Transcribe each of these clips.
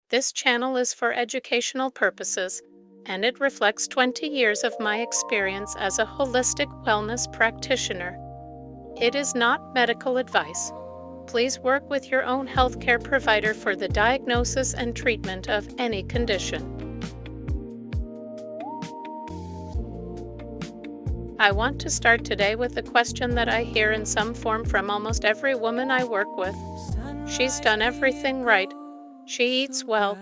This channel is for educational purposes, and it reflects 20 years of my experience as a holistic wellness practitioner. It is not medical advice. Please work with your own healthcare provider for the diagnosis and treatment of any condition. I want to start today with a question that I hear in some form from almost every woman I work with. She's done everything right. She eats well,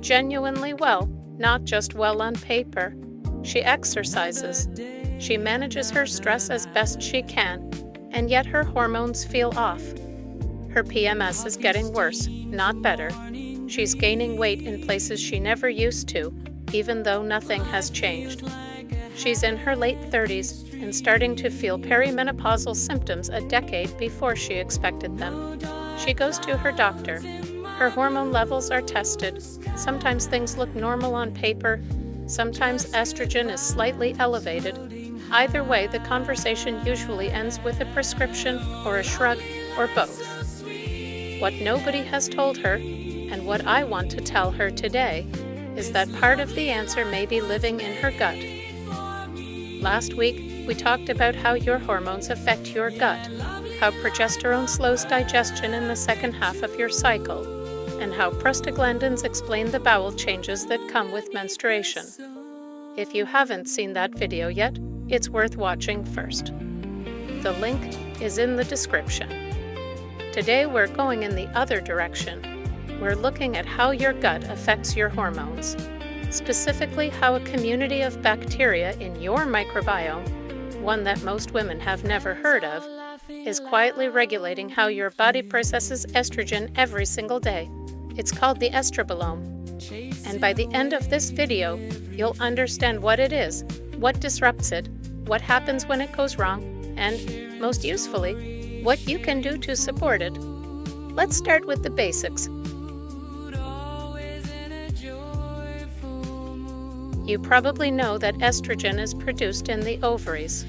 genuinely well, not just well on paper. She exercises. She manages her stress as best she can, and yet her hormones feel off. Her PMS is getting worse, not better. She's gaining weight in places she never used to, even though nothing has changed. She's in her late 30s and starting to feel perimenopausal symptoms a decade before she expected them. She goes to her doctor. Her hormone levels are tested. Sometimes things look normal on paper. Sometimes estrogen is slightly elevated. Either way, the conversation usually ends with a prescription or a shrug or both. What nobody has told her, and what I want to tell her today, is that part of the answer may be living in her gut. Last week, we talked about how your hormones affect your gut, how progesterone slows digestion in the second half of your cycle, and how prostaglandins explain the bowel changes that come with menstruation. If you haven't seen that video yet, it's worth watching first. The link is in the description. Today we're going in the other direction. We're looking at how your gut affects your hormones. Specifically how a community of bacteria in your microbiome, one that most women have never heard of, is quietly regulating how your body processes estrogen every single day. It's called the estrobolome. And by the end of this video, you'll understand what it is, what disrupts it, what happens when it goes wrong, and, most usefully, what you can do to support it. Let's start with the basics. You probably know that estrogen is produced in the ovaries.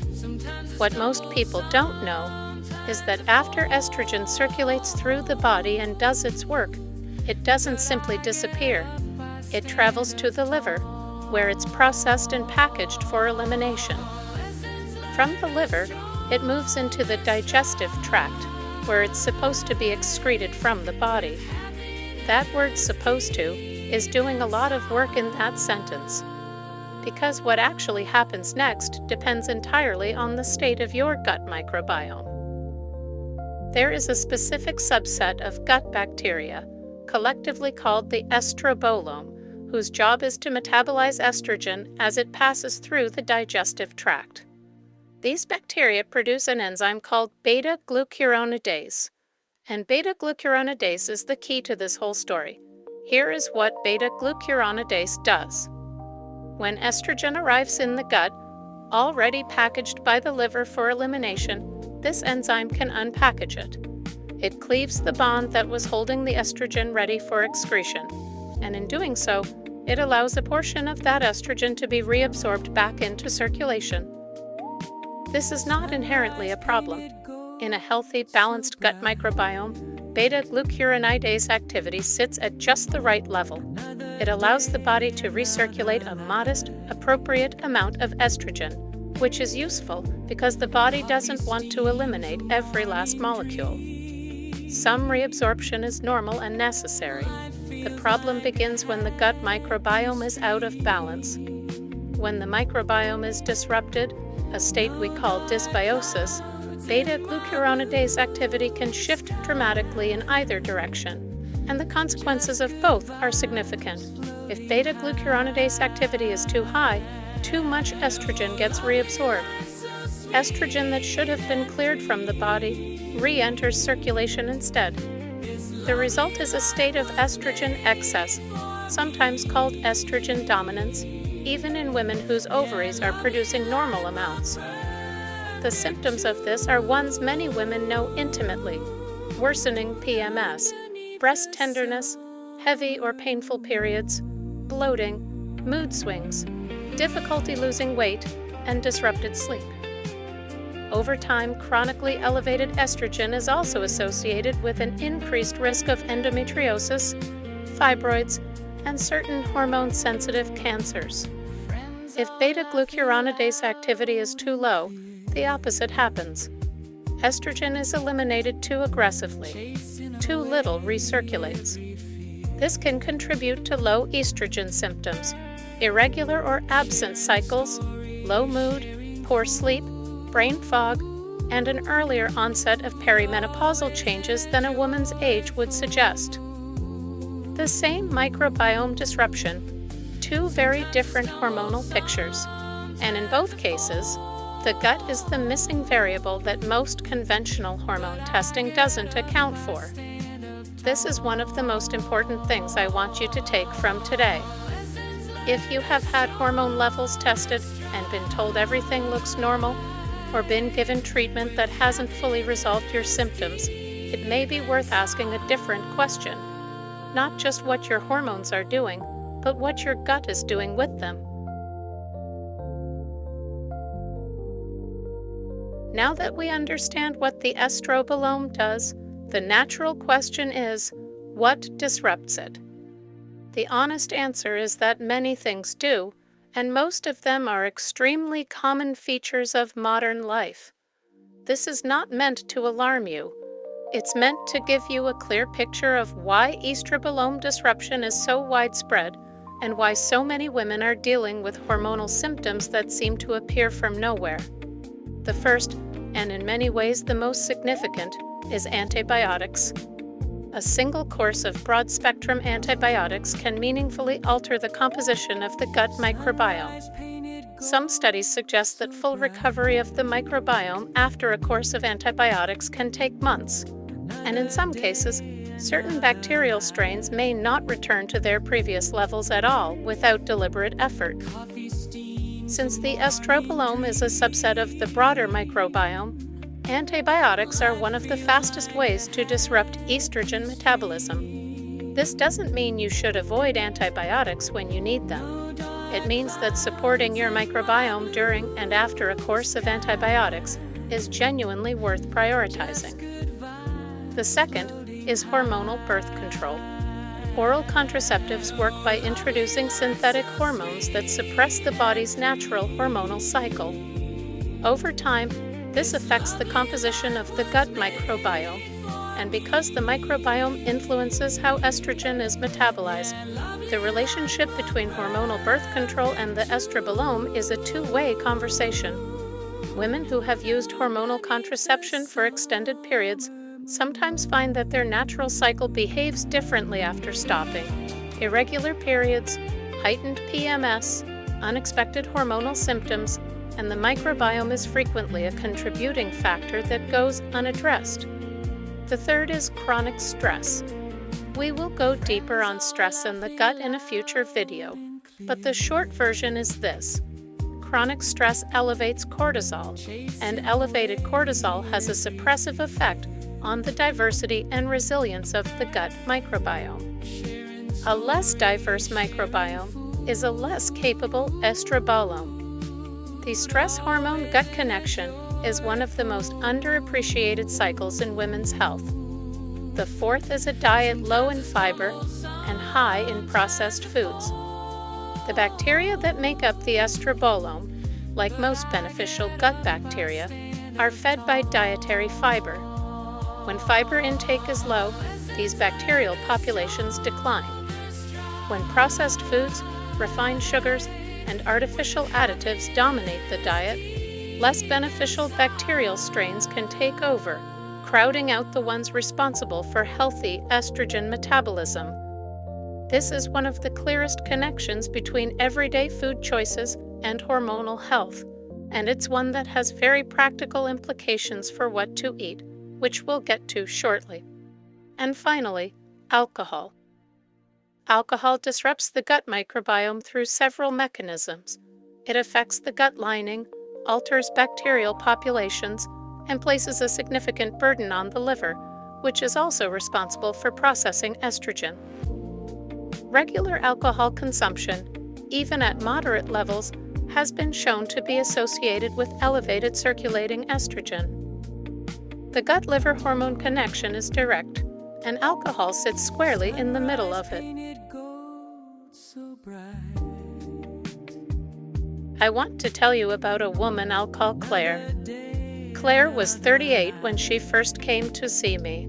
What most people don't know is that after estrogen circulates through the body and does its work, it doesn't simply disappear. It travels to the liver, where it's processed and packaged for elimination. From the liver, it moves into the digestive tract, where it's supposed to be excreted from the body. That word "supposed to" is doing a lot of work in that sentence, because what actually happens next depends entirely on the state of your gut microbiome. There is a specific subset of gut bacteria, collectively called the estrobolome, whose job is to metabolize estrogen as it passes through the digestive tract. These bacteria produce an enzyme called beta-glucuronidase, and beta-glucuronidase is the key to this whole story. Here is what beta-glucuronidase does. When estrogen arrives in the gut, already packaged by the liver for elimination, this enzyme can unpackage it. It cleaves the bond that was holding the estrogen ready for excretion, and in doing so, it allows a portion of that estrogen to be reabsorbed back into circulation. This is not inherently a problem. In a healthy, balanced gut microbiome, beta-glucuronidase activity sits at just the right level. It allows the body to recirculate a modest, appropriate amount of estrogen, which is useful because the body doesn't want to eliminate every last molecule. Some reabsorption is normal and necessary. The problem begins when the gut microbiome is out of balance. When the microbiome is disrupted, a state we call dysbiosis, beta-glucuronidase activity can shift dramatically in either direction, and the consequences of both are significant. If beta-glucuronidase activity is too high, too much estrogen gets reabsorbed. Estrogen that should have been cleared from the body re-enters circulation instead. The result is a state of estrogen excess, sometimes called estrogen dominance, even in women whose ovaries are producing normal amounts. The symptoms of this are ones many women know intimately: worsening PMS, breast tenderness, heavy or painful periods, bloating, mood swings, difficulty losing weight, and disrupted sleep. Over time, chronically elevated estrogen is also associated with an increased risk of endometriosis, fibroids, and certain hormone-sensitive cancers. If beta-glucuronidase activity is too low, the opposite happens. Estrogen is eliminated too aggressively. Too little recirculates. This can contribute to low estrogen symptoms, irregular or absent cycles, low mood, poor sleep, brain fog, and an earlier onset of perimenopausal changes than a woman's age would suggest. The same microbiome disruption, two very different hormonal pictures, and in both cases, the gut is the missing variable that most conventional hormone testing doesn't account for. This is one of the most important things I want you to take from today. If you have had hormone levels tested and been told everything looks normal, or been given treatment that hasn't fully resolved your symptoms, it may be worth asking a different question. Not just what your hormones are doing, but what your gut is doing with them. Now that we understand what the estrobolome does, the natural question is, what disrupts it? The honest answer is that many things do, and most of them are extremely common features of modern life. This is not meant to alarm you. It's meant to give you a clear picture of why estrobolome disruption is so widespread and why so many women are dealing with hormonal symptoms that seem to appear from nowhere. The first, and in many ways the most significant, is antibiotics. A single course of broad-spectrum antibiotics can meaningfully alter the composition of the gut microbiome. Some studies suggest that full recovery of the microbiome after a course of antibiotics can take months, and in some cases, certain bacterial strains may not return to their previous levels at all without deliberate effort. Since the estrobolome is a subset of the broader microbiome, antibiotics are one of the fastest ways to disrupt estrogen metabolism. This doesn't mean you should avoid antibiotics when you need them. It means that supporting your microbiome during and after a course of antibiotics is genuinely worth prioritizing. The second is hormonal birth control. Oral contraceptives work by introducing synthetic hormones that suppress the body's natural hormonal cycle. Over time, this affects the composition of the gut microbiome, and because the microbiome influences how estrogen is metabolized, the relationship between hormonal birth control and the estrobolome is a two-way conversation. Women who have used hormonal contraception for extended periods sometimes find that their natural cycle behaves differently after stopping. Irregular periods, heightened PMS, unexpected hormonal symptoms, and the microbiome is frequently a contributing factor that goes unaddressed. The third is chronic stress. We will go deeper on stress in the gut in a future video, but the short version is this. Chronic stress elevates cortisol, and elevated cortisol has a suppressive effect on the diversity and resilience of the gut microbiome. A less diverse microbiome is a less capable estrobolome. The stress hormone gut connection is one of the most underappreciated cycles in women's health. The fourth is a diet low in fiber and high in processed foods. The bacteria that make up the estrobolome, like most beneficial gut bacteria, are fed by dietary fiber. When fiber intake is low, these bacterial populations decline. When processed foods, refined sugars, and artificial additives dominate the diet, less beneficial bacterial strains can take over, crowding out the ones responsible for healthy estrogen metabolism. This is one of the clearest connections between everyday food choices and hormonal health, and it's one that has very practical implications for what to eat, which we'll get to shortly. And finally, alcohol. Alcohol disrupts the gut microbiome through several mechanisms. It affects the gut lining, alters bacterial populations, and places a significant burden on the liver, which is also responsible for processing estrogen. Regular alcohol consumption, even at moderate levels, has been shown to be associated with elevated circulating estrogen. The gut-liver hormone connection is direct, and alcohol sits squarely in the middle of it. I want to tell you about a woman I'll call Claire. Claire was 38 when she first came to see me.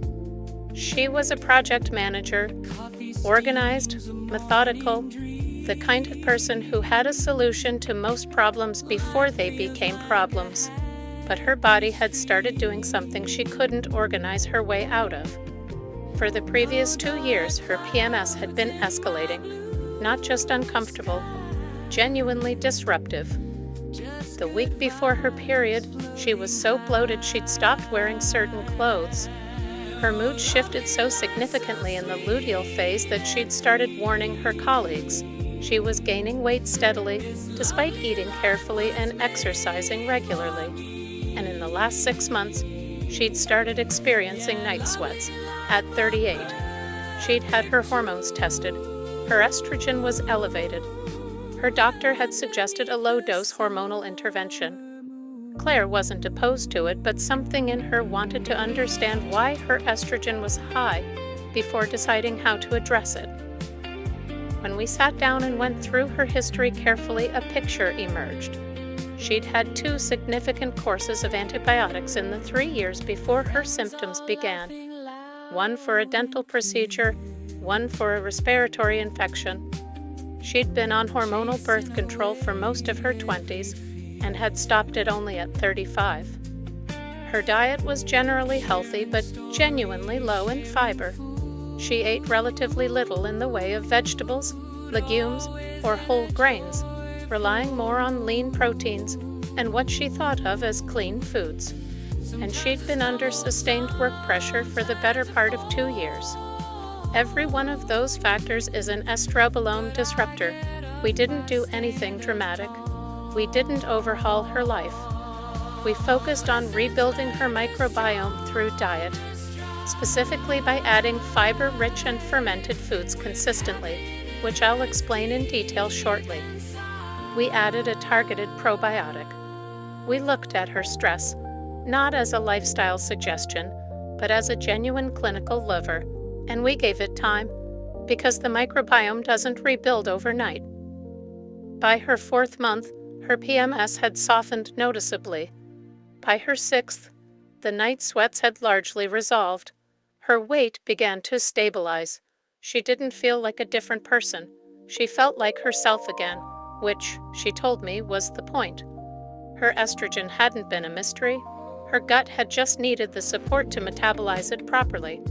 She was a project manager, organized, methodical, the kind of person who had a solution to most problems before they became problems. But her body had started doing something she couldn't organize her way out of. For the previous 2 years, her PMS had been escalating, not just uncomfortable, genuinely disruptive. The week before her period, she was so bloated she'd stopped wearing certain clothes. Her mood shifted so significantly in the luteal phase that she'd started warning her colleagues. She was gaining weight steadily, despite eating carefully and exercising regularly. And in the last 6 months, she'd started experiencing night sweats at 38. She'd had her hormones tested. Her estrogen was elevated. Her doctor had suggested a low-dose hormonal intervention. Claire wasn't opposed to it, but something in her wanted to understand why her estrogen was high before deciding how to address it. When we sat down and went through her history carefully, a picture emerged. She'd had 2 significant courses of antibiotics in the 3 years before her symptoms began. One for a dental procedure, one for a respiratory infection. She'd been on hormonal birth control for most of her 20s and had stopped it only at 35. Her diet was generally healthy but genuinely low in fiber. She ate relatively little in the way of vegetables, legumes, or whole grains, relying more on lean proteins and what she thought of as clean foods. And she'd been under sustained work pressure for the better part of 2 years. Every one of those factors is an estrobolome disruptor. We didn't do anything dramatic. We didn't overhaul her life. We focused on rebuilding her microbiome through diet, specifically by adding fiber-rich and fermented foods consistently, which I'll explain in detail shortly. We added a targeted probiotic. We looked at her stress, not as a lifestyle suggestion, but as a genuine clinical lever, and we gave it time, because the microbiome doesn't rebuild overnight. By her 4th month, her PMS had softened noticeably. By her 6th, the night sweats had largely resolved. Her weight began to stabilize. She didn't feel like a different person. She felt like herself again, which, she told me, was the point. Her estrogen hadn't been a mystery. Her gut had just needed the support to metabolize it properly.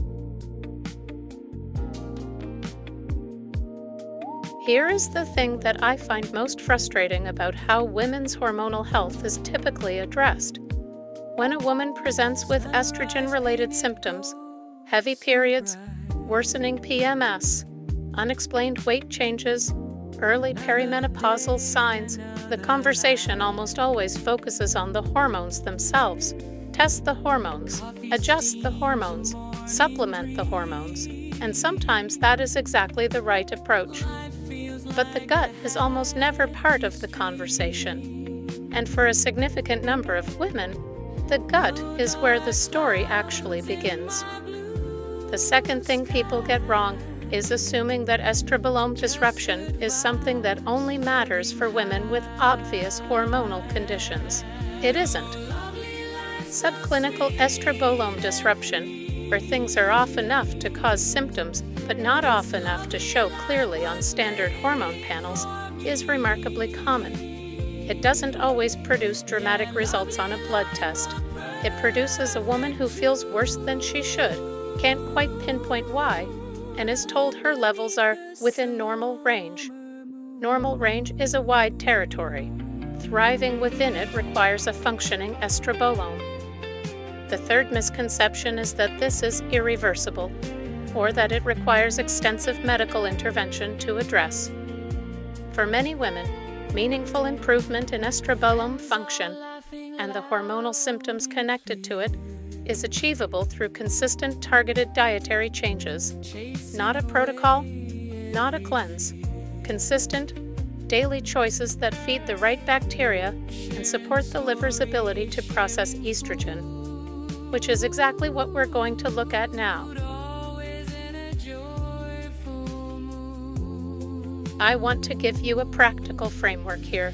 Here is the thing that I find most frustrating about how women's hormonal health is typically addressed. When a woman presents with estrogen-related symptoms, heavy periods, worsening PMS, unexplained weight changes, early perimenopausal signs, the conversation almost always focuses on the hormones themselves. Test the hormones, adjust the hormones, supplement the hormones, and sometimes that is exactly the right approach. But the gut is almost never part of the conversation. And for a significant number of women, the gut is where the story actually begins. The second thing people get wrong is assuming that estrobolome disruption is something that only matters for women with obvious hormonal conditions. It isn't. Subclinical estrobolome disruption, where things are off enough to cause symptoms but not off enough to show clearly on standard hormone panels, is remarkably common. It doesn't always produce dramatic results on a blood test. It produces a woman who feels worse than she should, can't quite pinpoint why, and is told her levels are within normal range. Normal range is a wide territory. Thriving within it requires a functioning estrobolome. The third misconception is that this is irreversible, or that it requires extensive medical intervention to address. For many women, meaningful improvement in estrobolome function and the hormonal symptoms connected to it is achievable through consistent targeted dietary changes. Not a protocol, not a cleanse. Consistent, daily choices that feed the right bacteria and support the liver's ability to process estrogen, which is exactly what we're going to look at now. I want to give you a practical framework here,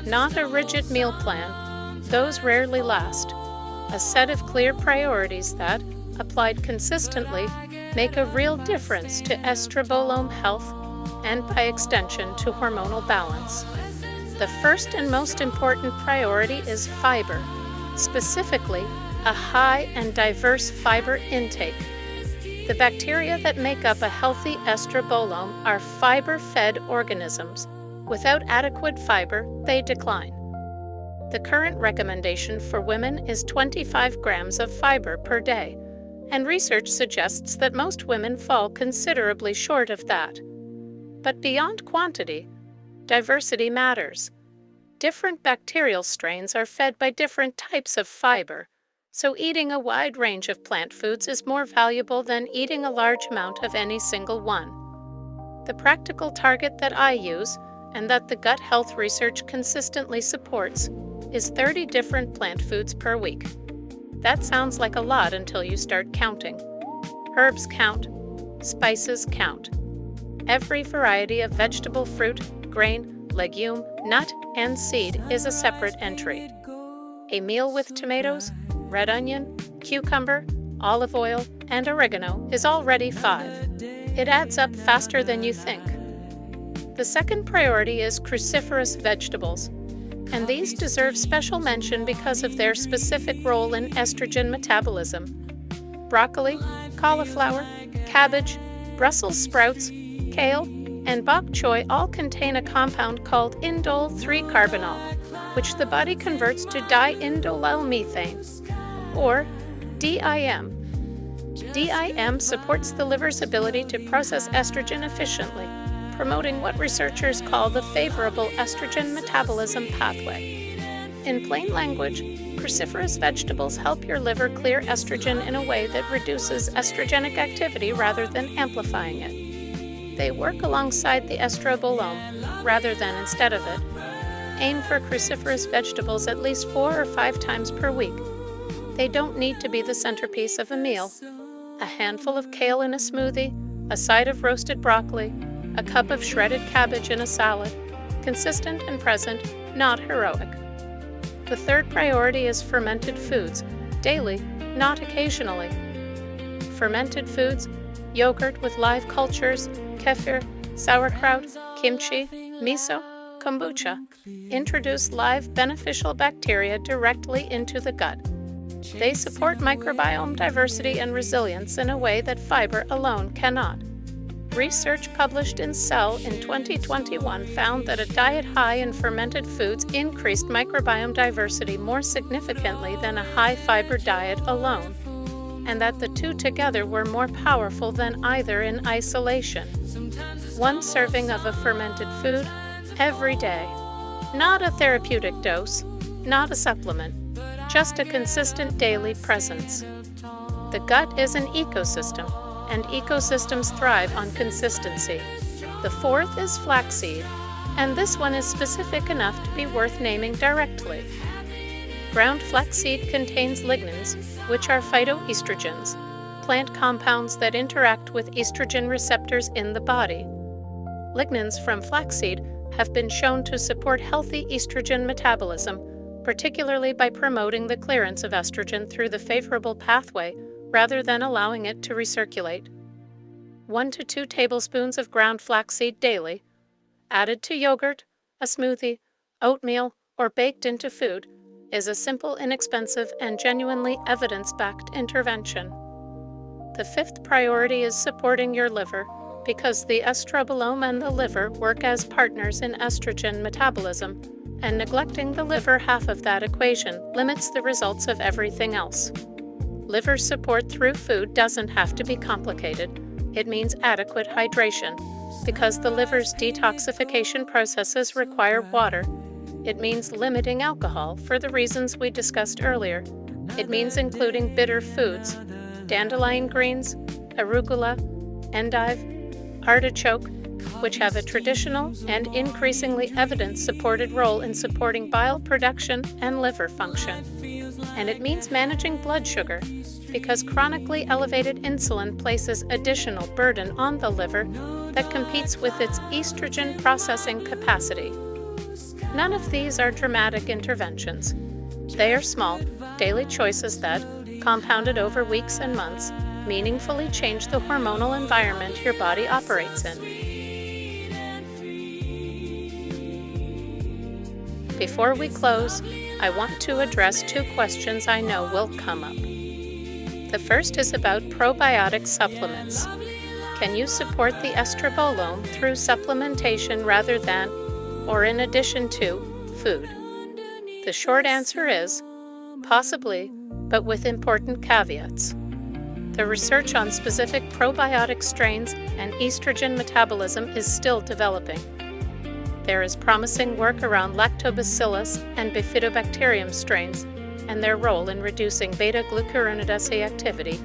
not a rigid meal plan. Those rarely last. A set of clear priorities that, applied consistently, make a real difference to estrobolome health and, by extension, to hormonal balance. The first and most important priority is fiber, specifically a high and diverse fiber intake. The bacteria that make up a healthy estrobolome are fiber-fed organisms. Without adequate fiber, they decline. The current recommendation for women is 25 grams of fiber per day, and research suggests that most women fall considerably short of that. But beyond quantity, diversity matters. Different bacterial strains are fed by different types of fiber, so eating a wide range of plant foods is more valuable than eating a large amount of any single one. The practical target that I use, and that the gut health research consistently supports, is 30 different plant foods per week. That sounds like a lot until you start counting. Herbs count, spices count. Every variety of vegetable, fruit, grain, legume, nut, and seed is a separate entry. A meal with tomatoes, red onion, cucumber, olive oil, and oregano is already 5. It adds up faster than you think. The second priority is cruciferous vegetables, and these deserve special mention because of their specific role in estrogen metabolism. Broccoli, cauliflower, cabbage, Brussels sprouts, kale, and bok choy all contain a compound called indole 3-carbinol, which the body converts to diindolylmethane, or DIM. DIM supports the liver's ability to process estrogen efficiently, promoting what researchers call the favorable estrogen metabolism pathway. In plain language, cruciferous vegetables help your liver clear estrogen in a way that reduces estrogenic activity rather than amplifying it. They work alongside the estrobolome, rather than instead of it. Aim for cruciferous vegetables at least 4 or 5 times per week. They don't need to be the centerpiece of a meal. A handful of kale in a smoothie, a side of roasted broccoli, a cup of shredded cabbage in a salad. Consistent and present, not heroic. The third priority is fermented foods, daily, not occasionally. Fermented foods, yogurt with live cultures, kefir, sauerkraut, kimchi, miso, kombucha, introduce live beneficial bacteria directly into the gut. They support microbiome diversity and resilience in a way that fiber alone cannot. Research published in Cell in 2021 found that a diet high in fermented foods increased microbiome diversity more significantly than a high-fiber diet alone, and that the two together were more powerful than either in isolation. 1 serving of a fermented food every day. Not a therapeutic dose, not a supplement, just a consistent daily presence. The gut is an ecosystem, and ecosystems thrive on consistency. The fourth is flaxseed, and this one is specific enough to be worth naming directly. Ground flaxseed contains lignans, which are phytoestrogens, plant compounds that interact with estrogen receptors in the body. Lignans from flaxseed have been shown to support healthy estrogen metabolism, particularly by promoting the clearance of estrogen through the favorable pathway rather than allowing it to recirculate. 1 to 2 tablespoons of ground flaxseed daily, added to yogurt, a smoothie, oatmeal, or baked into food, is a simple, inexpensive, and genuinely evidence-backed intervention. The fifth priority is supporting your liver, because the estrobolome and the liver work as partners in estrogen metabolism, and neglecting the liver half of that equation limits the results of everything else. Liver support through food doesn't have to be complicated. It means adequate hydration, because the liver's detoxification processes require water. It means limiting alcohol for the reasons we discussed earlier. It means including bitter foods, dandelion greens, arugula, endive, artichoke, which have a traditional and increasingly evidence-supported role in supporting bile production and liver function. And it means managing blood sugar, because chronically elevated insulin places additional burden on the liver that competes with its estrogen processing capacity. None of these are dramatic interventions. They are small, daily choices that, compounded over weeks and months, meaningfully change the hormonal environment your body operates in. Before we close, I want to address two questions I know will come up. The first is about probiotic supplements. Can you support the estrobolome through supplementation rather than, or in addition to, food? The short answer is, possibly, but with important caveats. The research on specific probiotic strains and estrogen metabolism is still developing. There is promising work around lactobacillus and bifidobacterium strains and their role in reducing beta-glucuronidase activity,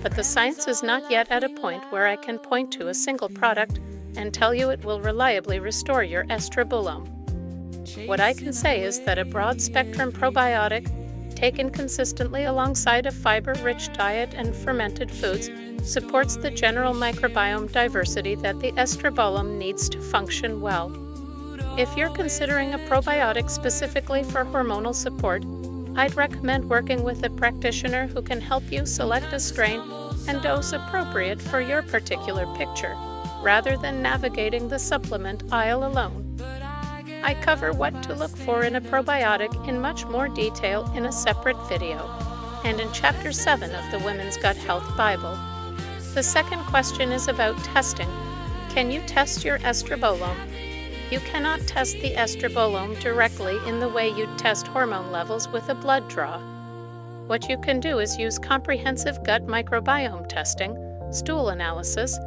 but the science is not yet at a point where I can point to a single product and tell you it will reliably restore your estrobolome. What I can say is that a broad-spectrum probiotic, taken consistently alongside a fiber-rich diet and fermented foods, supports the general microbiome diversity that the estrobolome needs to function well. If you're considering a probiotic specifically for hormonal support, I'd recommend working with a practitioner who can help you select a strain and dose appropriate for your particular picture, rather than navigating the supplement aisle alone. I cover what to look for in a probiotic in much more detail in a separate video, and in Chapter 7 of the Women's Gut Health Bible. The second question is about testing. Can you test your estrobolome? You cannot test the estrobolome directly in the way you'd test hormone levels with a blood draw. What you can do is use comprehensive gut microbiome testing, stool analysis,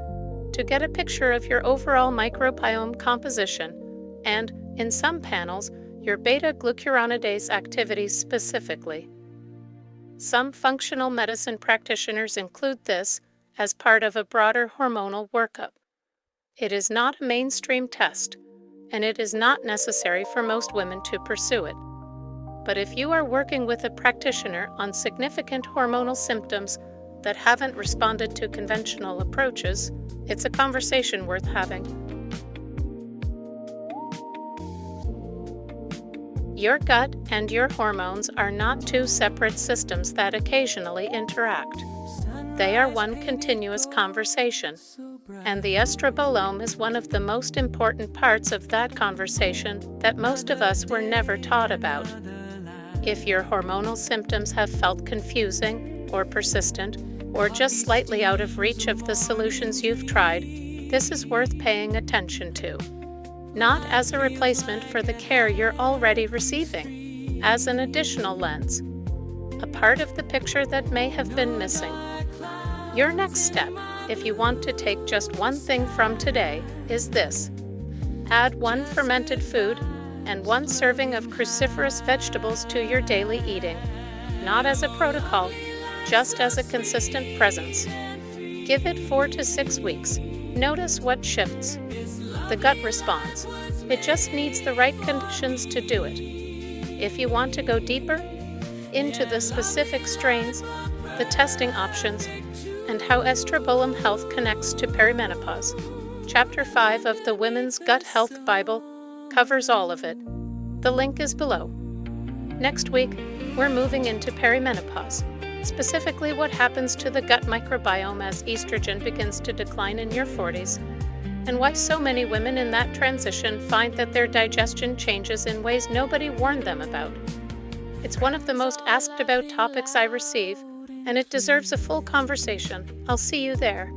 to get a picture of your overall microbiome composition and, in some panels, your beta-glucuronidase activity specifically. Some functional medicine practitioners include this as part of a broader hormonal workup. It is not a mainstream test, and it is not necessary for most women to pursue it. But if you are working with a practitioner on significant hormonal symptoms that haven't responded to conventional approaches, it's a conversation worth having. Your gut and your hormones are not two separate systems that occasionally interact. They are one continuous conversation, and the estrobolome is one of the most important parts of that conversation that most of us were never taught about. If your hormonal symptoms have felt confusing or persistent, or just slightly out of reach of the solutions you've tried, this is worth paying attention to. Not as a replacement for the care you're already receiving, as an additional lens, a part of the picture that may have been missing. Your next step, if you want to take just one thing from today, is this. Add one fermented food and one serving of cruciferous vegetables to your daily eating, not as a protocol, just as a consistent presence. Give it 4 to 6 weeks. Notice what shifts. The gut responds. It just needs the right conditions to do it. If you want to go deeper into the specific strains, the testing options, and how estrobolome health connects to perimenopause, Chapter 5 of the Women's Gut Health Bible covers all of it. The link is below. Next week, we're moving into perimenopause, specifically what happens to the gut microbiome as estrogen begins to decline in your 40s, and why so many women in that transition find that their digestion changes in ways nobody warned them about. It's one of the most asked about topics I receive, and it deserves a full conversation. I'll see you there.